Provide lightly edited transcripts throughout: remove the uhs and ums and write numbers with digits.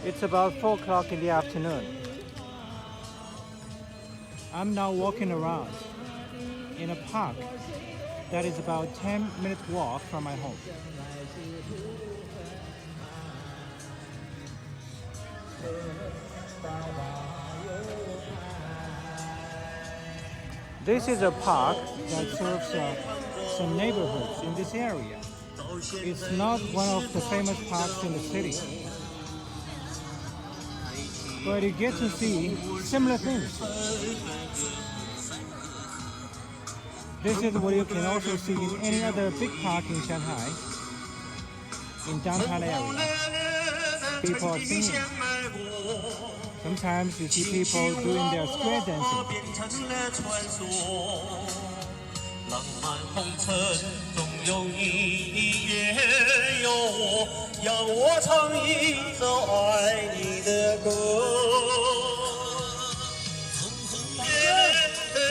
It's about 4 o'clock in the afternoon. I'm now walking around in a park that is about 10-minute walk from my home. This is a park that serves some neighborhoods in this area. It's not one of the famous parks in the city, but you get to see similar things. This is what you can also see in any other big park in Shanghai, in downtown area. People are singing. Sometimes you see people doing their square dancing.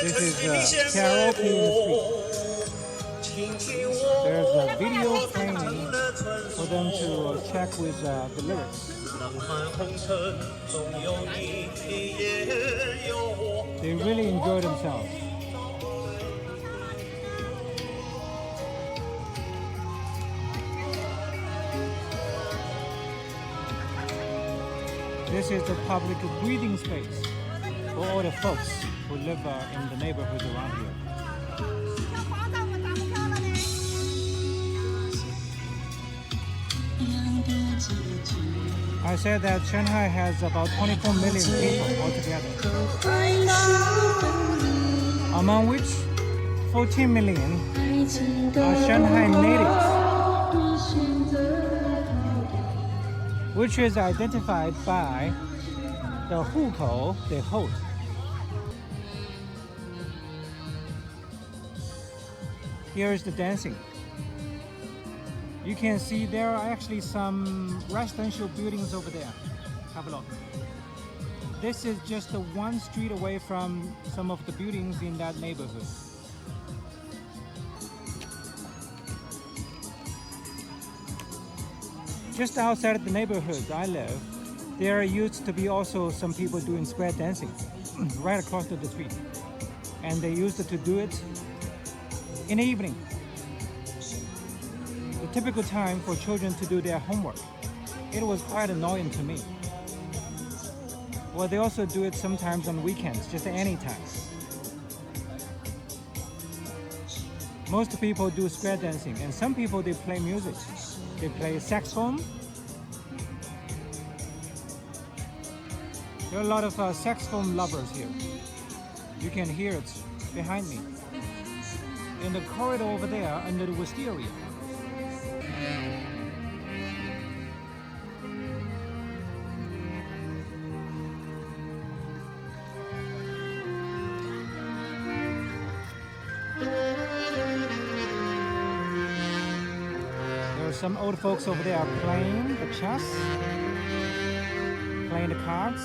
This is karaoke in the street. There's a video playing for them to check with the lyrics. They really enjoy themselves. This is the public breathing space for all the folks who live in the neighborhood around here. I said that Shanghai has about 24 million people altogether, among which 14 million are Shanghai natives, which is identified by the hukou they hold. Here is the dancing. You can see there are actually some residential buildings over there. Have a look. This is just one street away from some of the buildings in that neighborhood. Just outside of the neighborhood I live, there used to be also some people doing square dancing right across the street. And they used to do it in the evening. The typical time for children to do their homework. It was quite annoying to me. Well, they also do it sometimes on weekends, just any time. Most people do square dancing, and some people they play music. They play saxophone. There are a lot of saxophone lovers here. You can hear it behind me. In the corridor over there, under the wisteria. There are some old folks over there playing the chess, playing the cards.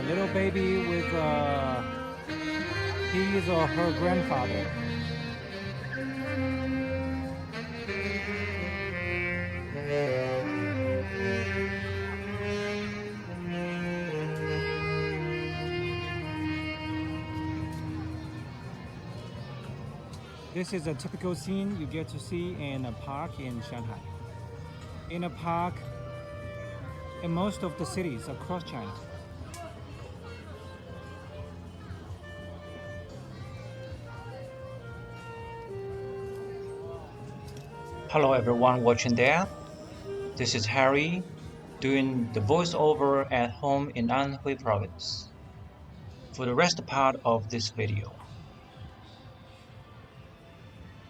Little baby with his or her grandfather. This is a typical scene you get to see in a park in Shanghai. In a park in most of the cities across China. Hello everyone watching there. This is Harry doing the voiceover at home in Anhui province. For the rest part of this video,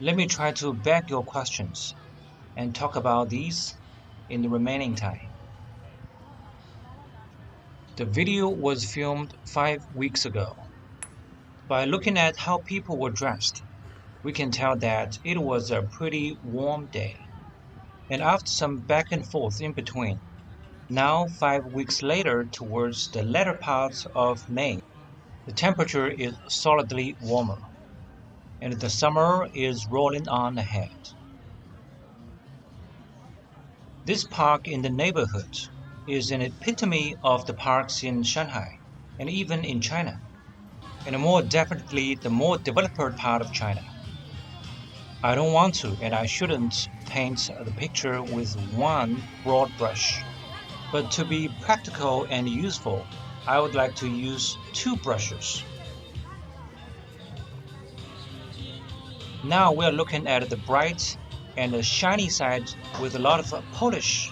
let me try to beg your questions and talk about these in the remaining time. The video was filmed 5 weeks ago. By looking at how people were dressed, we can tell that it was a pretty warm day. And after some back and forth in between, now 5 weeks later towards the latter part of May, the temperature is solidly warmer, and the summer is rolling on ahead. This park in the neighborhood is an epitome of the parks in Shanghai and even in China, and more definitely the more developed part of China. I don't want to and I shouldn't paint the picture with one broad brush, but to be practical and useful, I would like to use two brushes. Now we are looking at the bright and the shiny side with a lot of polish,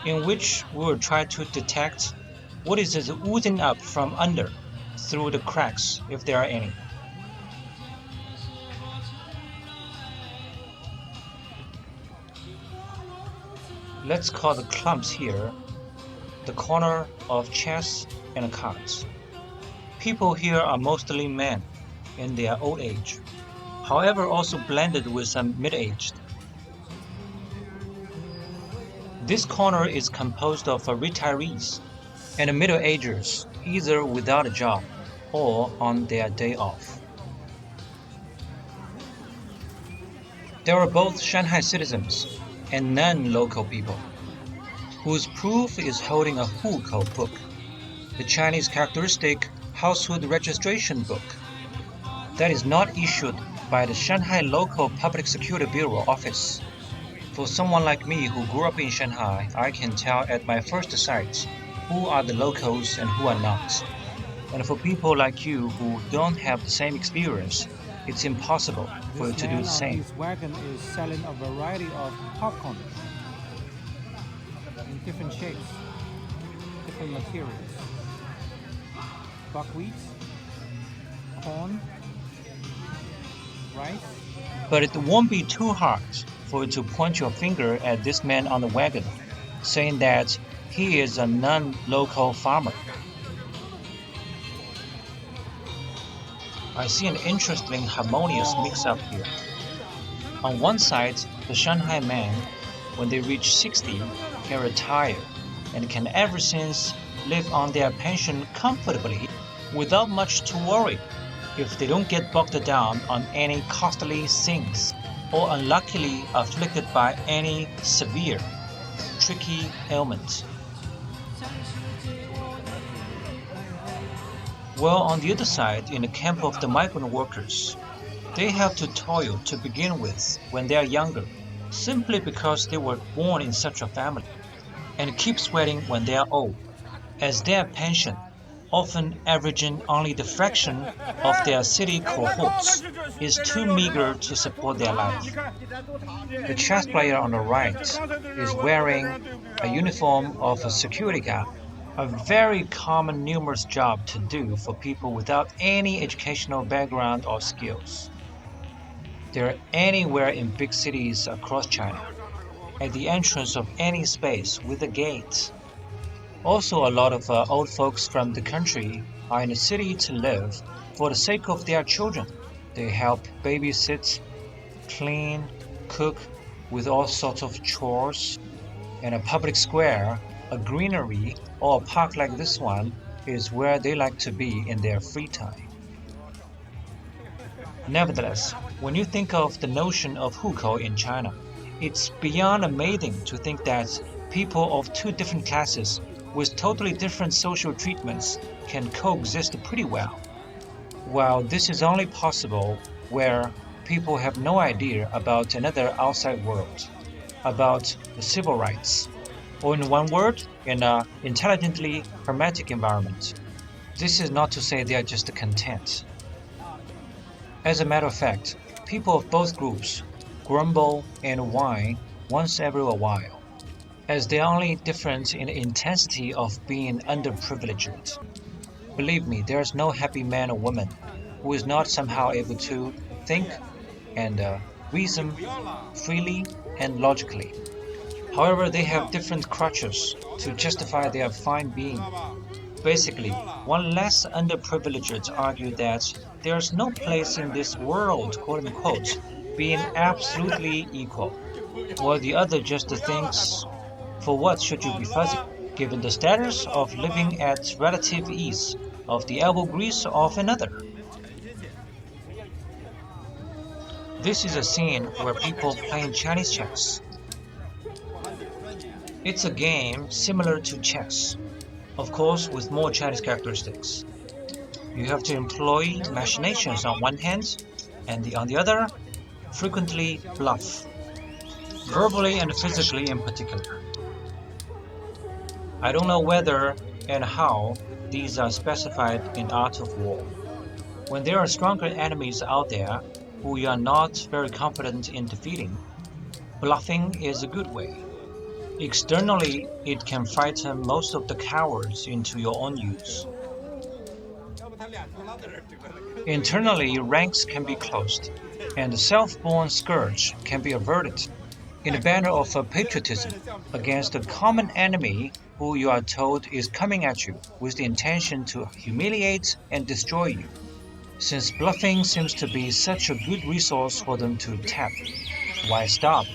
in which we will try to detect what is oozing up from under through the cracks if there are any. Let's call the clumps here the corner of chess and cards. People here are mostly men in their old age, however also blended with some mid-aged. This corner is composed of retirees and middle-agers, either without a job or on their day off. There are both Shanghai citizens and non-local people, whose proof is holding a hukou book, the Chinese characteristic household registration book, that is not issued by the Shanghai Local Public Security Bureau office. For someone like me who grew up in Shanghai, I can tell at my first sight who are the locals and who are not. And for people like you who don't have the same experience, it's impossible for you to do the same. This wagon is selling a variety of popcorn in different shapes, different materials. Buckwheat, corn, rice. But it won't be too hard for you to point your finger at this man on the wagon, saying that he is a non-local farmer. I see an interesting harmonious mix-up here. On one side, the Shanghai man, when they reach 60, can retire and can ever since live on their pension comfortably without much to worry if they don't get bogged down on any costly things or unluckily afflicted by any severe, tricky ailment. Well, on the other side, in the camp of the migrant workers, they have to toil to begin with when they are younger, simply because they were born in such a family, and keep sweating when they are old, as their pension, often averaging only the fraction of their city cohorts, is too meager to support their life. The chess player on the right is wearing a uniform of a security guard, a very common numerous job to do for people without any educational background or skills. They're anywhere in big cities across China, at the entrance of any space with a gate. Also, a lot of old folks from the country are in the city to live for the sake of their children. They help babysit, clean, cook with all sorts of chores. And a public square, a greenery, or a park like this one is where they like to be in their free time. Nevertheless, when you think of the notion of hukou in China, it's beyond amazing to think that people of two different classes with totally different social treatments can coexist pretty well. While this is only possible where people have no idea about another outside world, about the civil rights, or in one word, in an intelligently hermetic environment. This is not to say they are just content. As a matter of fact, people of both groups grumble and whine once every while, as the only difference in the intensity of being underprivileged. Believe me, there is no happy man or woman who is not somehow able to think and reason freely and logically. However, they have different crutches to justify their fine being. Basically, one less underprivileged argues that there's no place in this world, quote unquote, being absolutely equal, while the other just thinks, for what should you be fuzzy, given the status of living at relative ease of the elbow grease of another? This is a scene where people playing Chinese chess. It's a game similar to chess, of course with more Chinese characteristics. You have to employ machinations on one hand, and on the other, frequently bluff, verbally and physically in particular. I don't know whether and how these are specified in Art of War. When there are stronger enemies out there who you are not very confident in defeating, bluffing is a good way. Externally, it can frighten most of the cowards into your own use. Internally, ranks can be closed, and the self-born scourge can be averted in a banner of patriotism against a common enemy who you are told is coming at you with the intention to humiliate and destroy you. Since bluffing seems to be such a good resource for them to tap, why stop?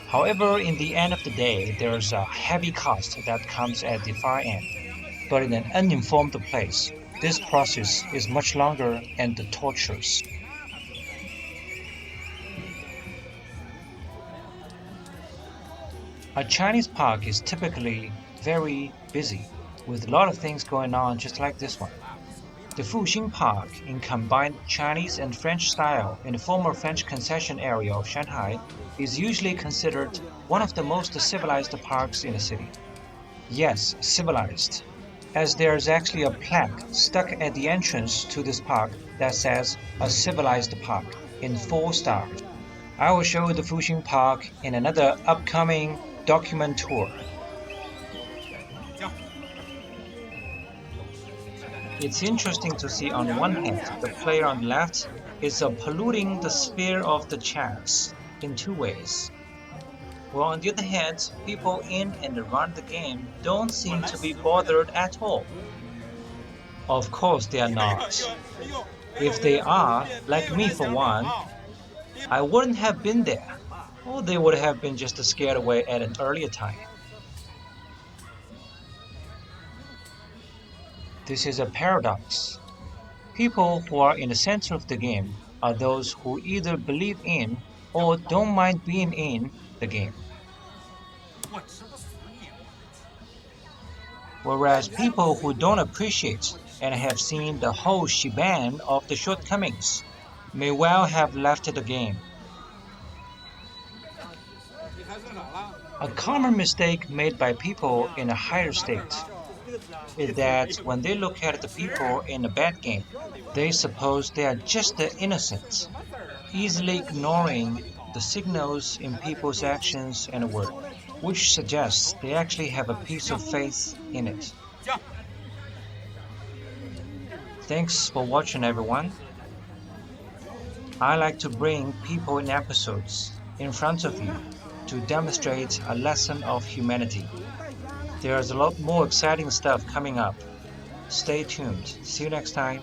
However, in the end of the day, there's a heavy cost that comes at the far end. But in an uninformed place, this process is much longer and torturous. A Chinese park is typically very busy, with a lot of things going on just like this one. The Fuxing Park, in combined Chinese and French style in the former French concession area of Shanghai, is usually considered one of the most civilized parks in the city. Yes, civilized, as there is actually a plaque stuck at the entrance to this park that says "A civilized park" in 4 stars. I will show you the Fuxing Park in another upcoming document tour. It's interesting to see on one hand the player on the left is polluting the sphere of the chess in 2 ways. While on the other hand, people in and around the game don't seem to be bothered at all. Of course they are not. If they are, like me for one, I wouldn't have been there, or they would have been just scared away at an earlier time. This is a paradox. People who are in the center of the game are those who either believe in or don't mind being in the game. Whereas people who don't appreciate and have seen the whole shebang of the shortcomings may well have left the game. A common mistake made by people in a higher state is that when they look at the people in a bad game, they suppose they are just innocent, easily ignoring the signals in people's actions and words, which suggests they actually have a piece of faith in it. Thanks for watching, everyone. I like to bring people in episodes in front of you to demonstrate a lesson of humanity. There's a lot more exciting stuff coming up. Stay tuned. See you next time.